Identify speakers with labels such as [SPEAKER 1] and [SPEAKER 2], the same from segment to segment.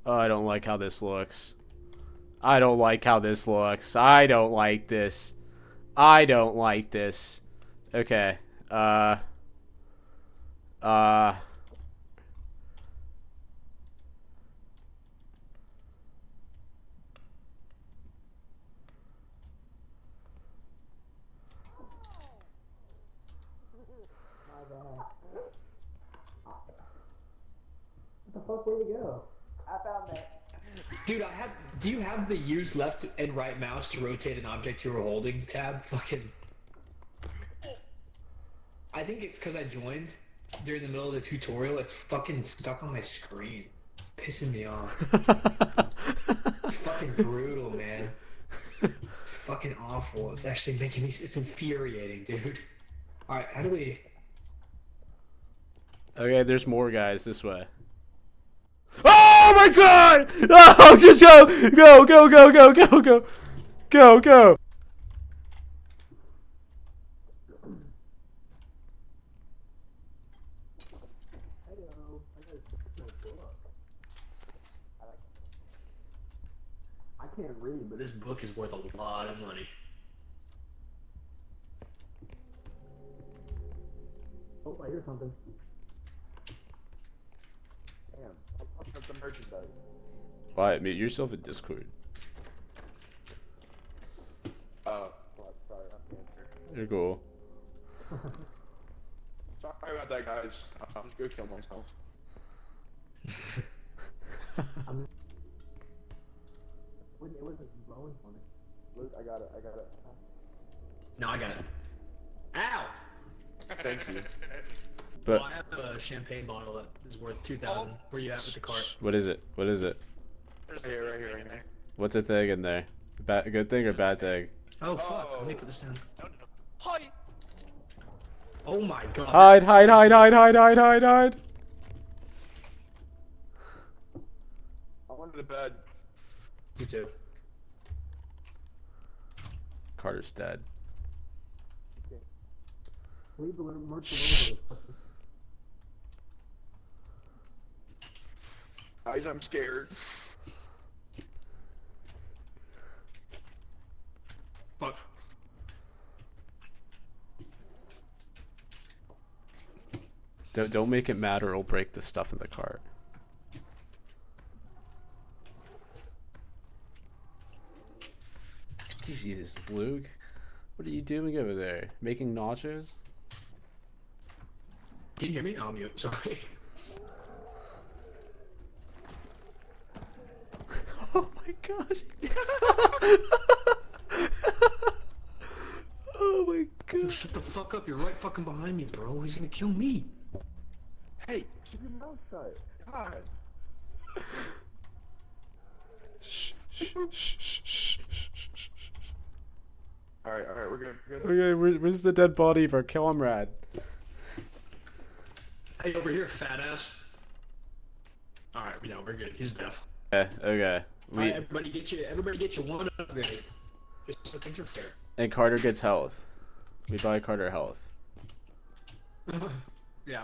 [SPEAKER 1] Oh, I don't like how this looks. I don't like how this looks. I don't like this. I don't like this. Okay. Uh.
[SPEAKER 2] What the fuck, where'd we go?
[SPEAKER 3] I found that.
[SPEAKER 2] Dude, I have. Do you have the use left and right mouse to rotate an object you were holding tab? Fucking. I think it's because I joined during the middle of the tutorial. It's fucking stuck on my screen. It's pissing me off. It's fucking brutal, man. It's fucking awful. It's actually making me. It's infuriating, dude. All right, how do we?
[SPEAKER 1] Okay, there's more guys this way. Oh my god! Oh, just go! Go, go, go, go, go, go! Go, go!
[SPEAKER 2] I can't read, but this book is worth a lot of money. Oh, I hear something.
[SPEAKER 3] Damn, I fucked up the merchandise.
[SPEAKER 1] Why? Mute yourself in Discord.
[SPEAKER 3] Oh, well, sorry, I'm the answer.
[SPEAKER 1] You're cool.
[SPEAKER 3] Sorry about that, guys. I'm just gonna kill myself.
[SPEAKER 2] It wasn't blowing for me.
[SPEAKER 3] Luke, I got it.
[SPEAKER 2] No, I got it. Ow!
[SPEAKER 3] Thank you.
[SPEAKER 1] But
[SPEAKER 2] Well, I have a champagne bottle that is worth 2,000. Where you at with the cart?
[SPEAKER 1] what is it? What is it?
[SPEAKER 3] Right here, right here, right here.
[SPEAKER 1] What's a thing in there? A good thing or bad thing?
[SPEAKER 2] Oh fuck! Let me put this down.
[SPEAKER 3] No, no. Hi!
[SPEAKER 2] Oh my god!
[SPEAKER 1] Hide, hide, hide, hide, hide, hide, hide, hide!
[SPEAKER 3] I'm under the bed.
[SPEAKER 2] Me too.
[SPEAKER 1] Carter's dead.
[SPEAKER 2] Leave the merch
[SPEAKER 1] Shh.
[SPEAKER 3] Guys, I'm scared.
[SPEAKER 2] Fuck.
[SPEAKER 1] Don't make it mad or it'll break the stuff in the cart. Jesus, Luke. What are you doing over there? Making nachos?
[SPEAKER 2] Can you hear me? Oh, I'm mute. Sorry.
[SPEAKER 1] Oh my gosh. Oh my gosh.
[SPEAKER 2] Shut the fuck up! You're right fucking behind me, bro. He's gonna kill me.
[SPEAKER 3] Hey, keep your mouth shut. God.
[SPEAKER 1] Shh, shh, shh, shh, shh, shh, shh.
[SPEAKER 3] Alright, we're good.
[SPEAKER 1] Okay, where's the dead body of our comrade?
[SPEAKER 2] Hey, over here, fat ass. All right, we know we're good. He's deaf.
[SPEAKER 1] Okay, okay.
[SPEAKER 2] All right, everybody get you one upgrade. Just so things are fair.
[SPEAKER 1] And Carter gets health. We buy Carter health.
[SPEAKER 2] Yeah.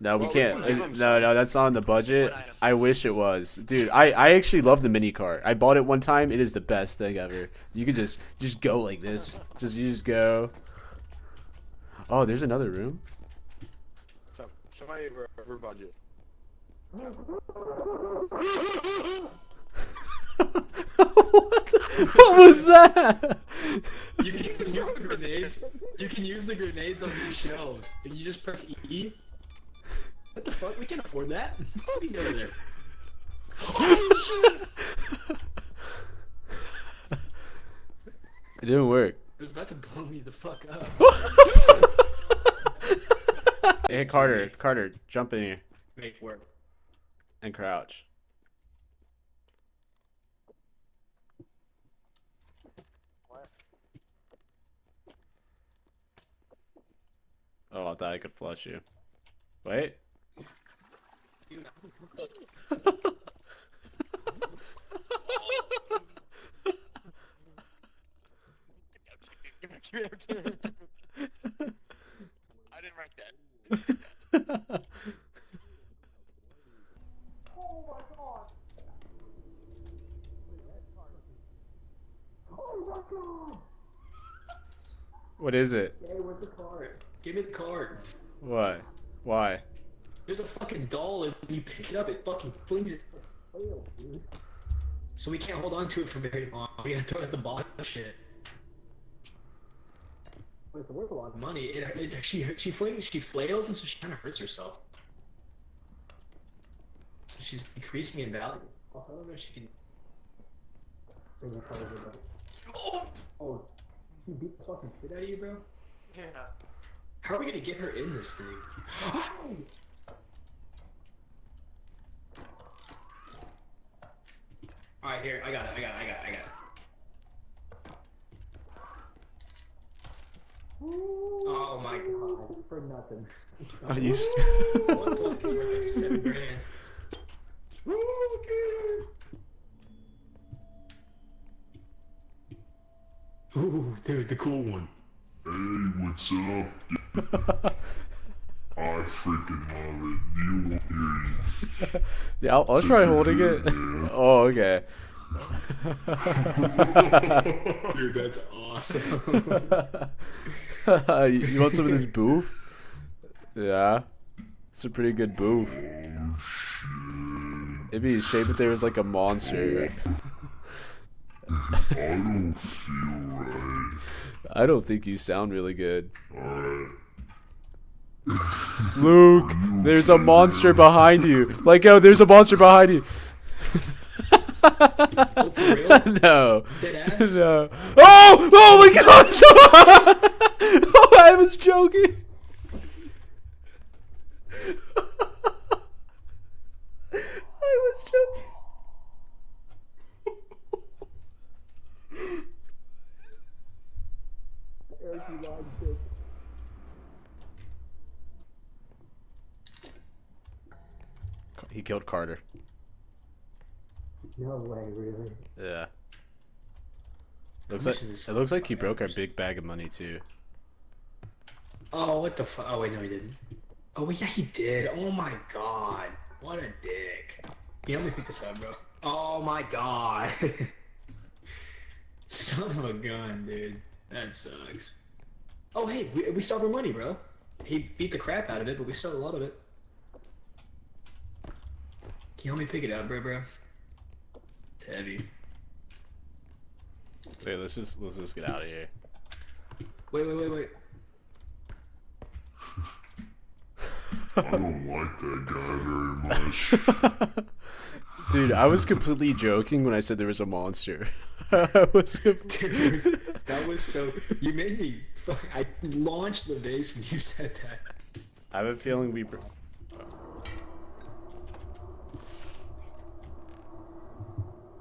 [SPEAKER 1] No, we
[SPEAKER 3] Well,
[SPEAKER 1] can't.
[SPEAKER 3] one item,
[SPEAKER 1] No, that's not on the budget.
[SPEAKER 2] One item.
[SPEAKER 1] I wish it was. Dude, I actually love the mini cart. I bought it one time. It is the best thing ever. You can just go like this. You just go. Oh, there's another room.
[SPEAKER 3] Somebody over budget.
[SPEAKER 1] What was that?
[SPEAKER 2] You can use the grenades. You can use the grenades on these shelves. If you just press E. What the fuck? We can afford that. What are you doing there? Oh shit!
[SPEAKER 1] It didn't work.
[SPEAKER 2] It was about to blow me the fuck up.
[SPEAKER 1] Hey, Carter, jump in here
[SPEAKER 2] Make it work.
[SPEAKER 1] and crouch. Oh, I thought I could flush you. Wait.
[SPEAKER 3] I didn't write that. Oh my god.
[SPEAKER 1] What is it?
[SPEAKER 2] Hey, where's the cart? Give me the cart.
[SPEAKER 1] What? Why?
[SPEAKER 2] There's a fucking doll, and when you pick it up, it fucking flings it. So we can't hold on to it for very long. We gotta throw it at the bottom of shit. It's worth a lot of money. She flails, and so she kind of hurts herself. So she's decreasing in value. However, she can. Oh, she beat the fucking shit out of you, bro.
[SPEAKER 3] Yeah.
[SPEAKER 2] How are we gonna get her in this thing? Alright, here, I got it. Oh my god, for nothing.
[SPEAKER 1] Oh, you
[SPEAKER 2] One point is worth like 7 grand. Ooh, dude, the cool one.
[SPEAKER 4] Hey, what's up? I freaking love it. You won't hear you.
[SPEAKER 1] Yeah, I'll try holding it. Oh, okay.
[SPEAKER 2] Dude, that's awesome.
[SPEAKER 1] You want some of this boof? Yeah. It's a pretty good boof. It'd be a shame if there was like a monster.
[SPEAKER 4] I don't feel right.
[SPEAKER 1] I don't think you sound really good.
[SPEAKER 4] Alright.
[SPEAKER 1] Luke, there's a monster behind you. Like, oh, there's a monster behind you.
[SPEAKER 2] Oh, for real?
[SPEAKER 1] No.
[SPEAKER 2] Deadass?
[SPEAKER 1] No. Oh! Oh my god! Oh, I was joking. I was joking. He killed Carter.
[SPEAKER 2] No way, really.
[SPEAKER 1] Yeah.
[SPEAKER 2] much
[SPEAKER 1] It
[SPEAKER 2] is this
[SPEAKER 1] looks like he broke our big bag of money too.
[SPEAKER 2] Oh, what the fuck? Oh, wait, no, he didn't. Oh, yeah, he did. Oh my god. What a dick. Yeah, let me pick this up, bro. Oh my god. Son of a gun, dude. That sucks. Oh, hey, we still have our money, bro. He beat the crap out of it, but we still have a lot of it. Can you help me pick it up, bro? It's heavy.
[SPEAKER 1] Wait, let's just get out of here.
[SPEAKER 2] Wait.
[SPEAKER 4] I don't like that guy very much.
[SPEAKER 1] Dude, I was completely joking when I said there was a monster. I was
[SPEAKER 2] Dude, that was so... You made me... I launched the vase when you said that.
[SPEAKER 1] I have a feeling we...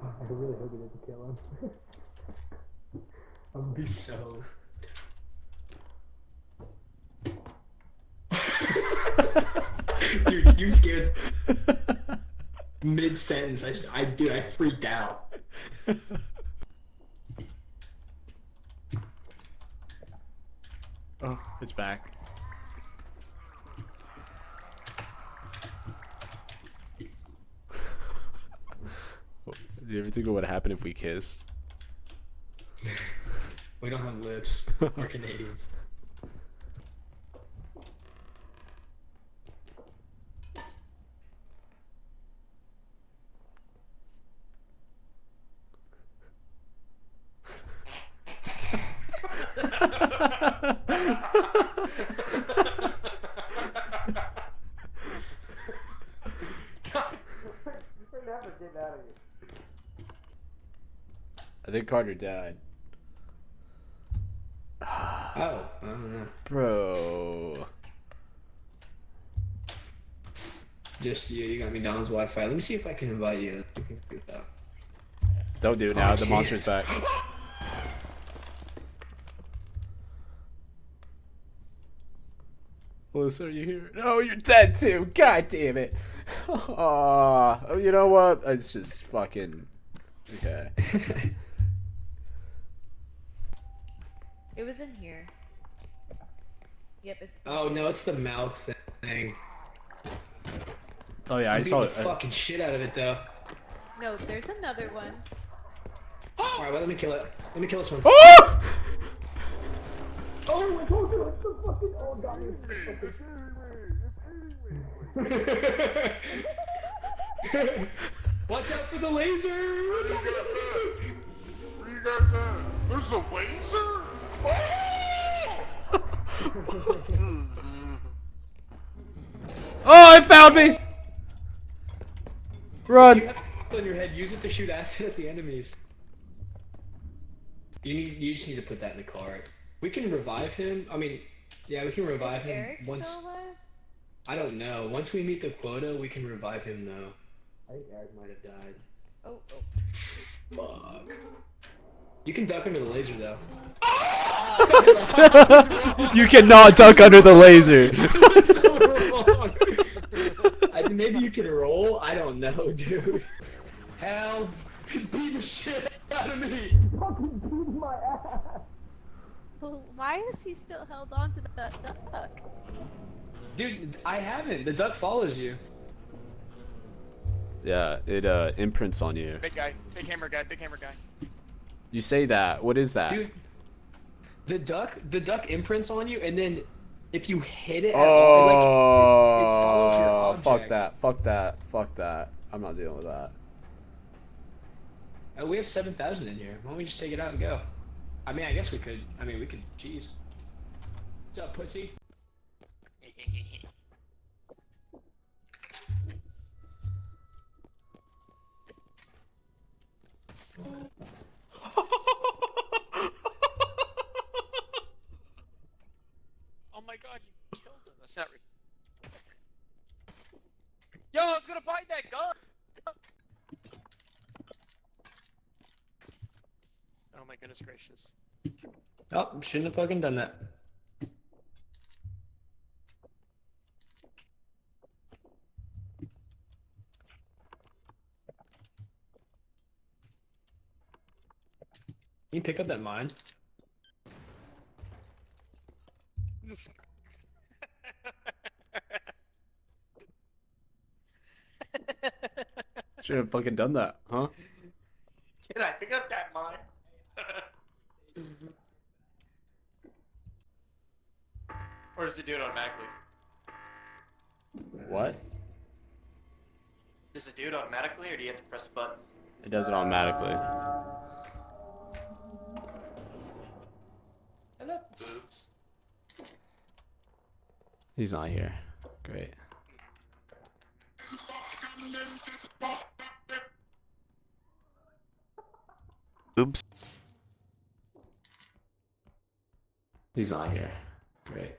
[SPEAKER 2] I really hope we didn't kill him. I'm gonna be so... Dude, you scared... Mid-sentence, I freaked out.
[SPEAKER 1] Oh, it's back. Do you ever think of what happened if we kissed?
[SPEAKER 2] We don't have lips. We're Canadians.
[SPEAKER 1] I think Carter died.
[SPEAKER 2] Oh, I don't know.
[SPEAKER 1] Bro.
[SPEAKER 2] Just you got McDonald's Wi-Fi. Let me see if I can invite you.
[SPEAKER 1] Don't do it now.
[SPEAKER 2] I
[SPEAKER 1] The
[SPEAKER 2] can't.
[SPEAKER 1] monster's back. Melissa, are you here? No, you're dead too. God damn it. Oh, you know what? It's just fucking... Okay.
[SPEAKER 5] It was in here. Yep, it's.
[SPEAKER 2] Oh no, it's the mouth thing.
[SPEAKER 1] Oh yeah, I
[SPEAKER 2] I'm
[SPEAKER 1] saw
[SPEAKER 2] beating
[SPEAKER 1] it.
[SPEAKER 2] the fucking shit out of it though.
[SPEAKER 5] No, there's another one.
[SPEAKER 2] Alright, well, let me kill it. Let me kill this one.
[SPEAKER 1] Oh!
[SPEAKER 2] Oh, I told you it's the fucking old guy. Watch out for the laser! Watch out for the laser!
[SPEAKER 3] Where you guys at? There's a laser?
[SPEAKER 1] Oh, it found me! Run!
[SPEAKER 2] You have it on your head. Use it to shoot acid at the enemies. You just need to put that in the cart. We can revive him. I mean, yeah, we can revive
[SPEAKER 5] Is
[SPEAKER 2] him
[SPEAKER 5] Eric
[SPEAKER 2] once.
[SPEAKER 5] still alive?
[SPEAKER 2] I don't know. Once we meet the quota, we can revive him though. I think Eric might have died.
[SPEAKER 5] Oh,
[SPEAKER 2] Fuck. You can duck under the laser though.
[SPEAKER 1] You cannot duck under the laser.
[SPEAKER 2] That's so wrong. I think maybe you can roll. I don't know, dude. Help! He's beating the shit out of me. Fucking beating my ass.
[SPEAKER 5] Well, why is he still held on to the duck?
[SPEAKER 2] Dude, I haven't. The duck follows you.
[SPEAKER 1] Yeah, it imprints on you.
[SPEAKER 6] Big guy, big hammer guy.
[SPEAKER 1] You say that. What is that?
[SPEAKER 2] Dude, the duck imprints on you, and then if you hit it at all, it follows your
[SPEAKER 1] Oh,
[SPEAKER 2] object.
[SPEAKER 1] fuck that. I'm not dealing with that.
[SPEAKER 2] Oh, we have 7,000 in here. Why don't we just take it out and go? I mean, I guess we could. I mean, we could. Jeez. What's up, pussy?
[SPEAKER 6] Oh my god, you killed him. That's not. Yo, I was gonna buy that gun. Oh my goodness gracious.
[SPEAKER 2] Oh, shouldn't have fucking done that. Can you pick up that mine?
[SPEAKER 1] Should have fucking done that, huh?
[SPEAKER 6] Can I pick up that mine? Or does it do it automatically?
[SPEAKER 1] What?
[SPEAKER 6] Does it do it automatically, or do you have to press a button?
[SPEAKER 1] It does it automatically.
[SPEAKER 6] Hello, boobs.
[SPEAKER 1] He's not here. Great. Oops. He's not here. Great.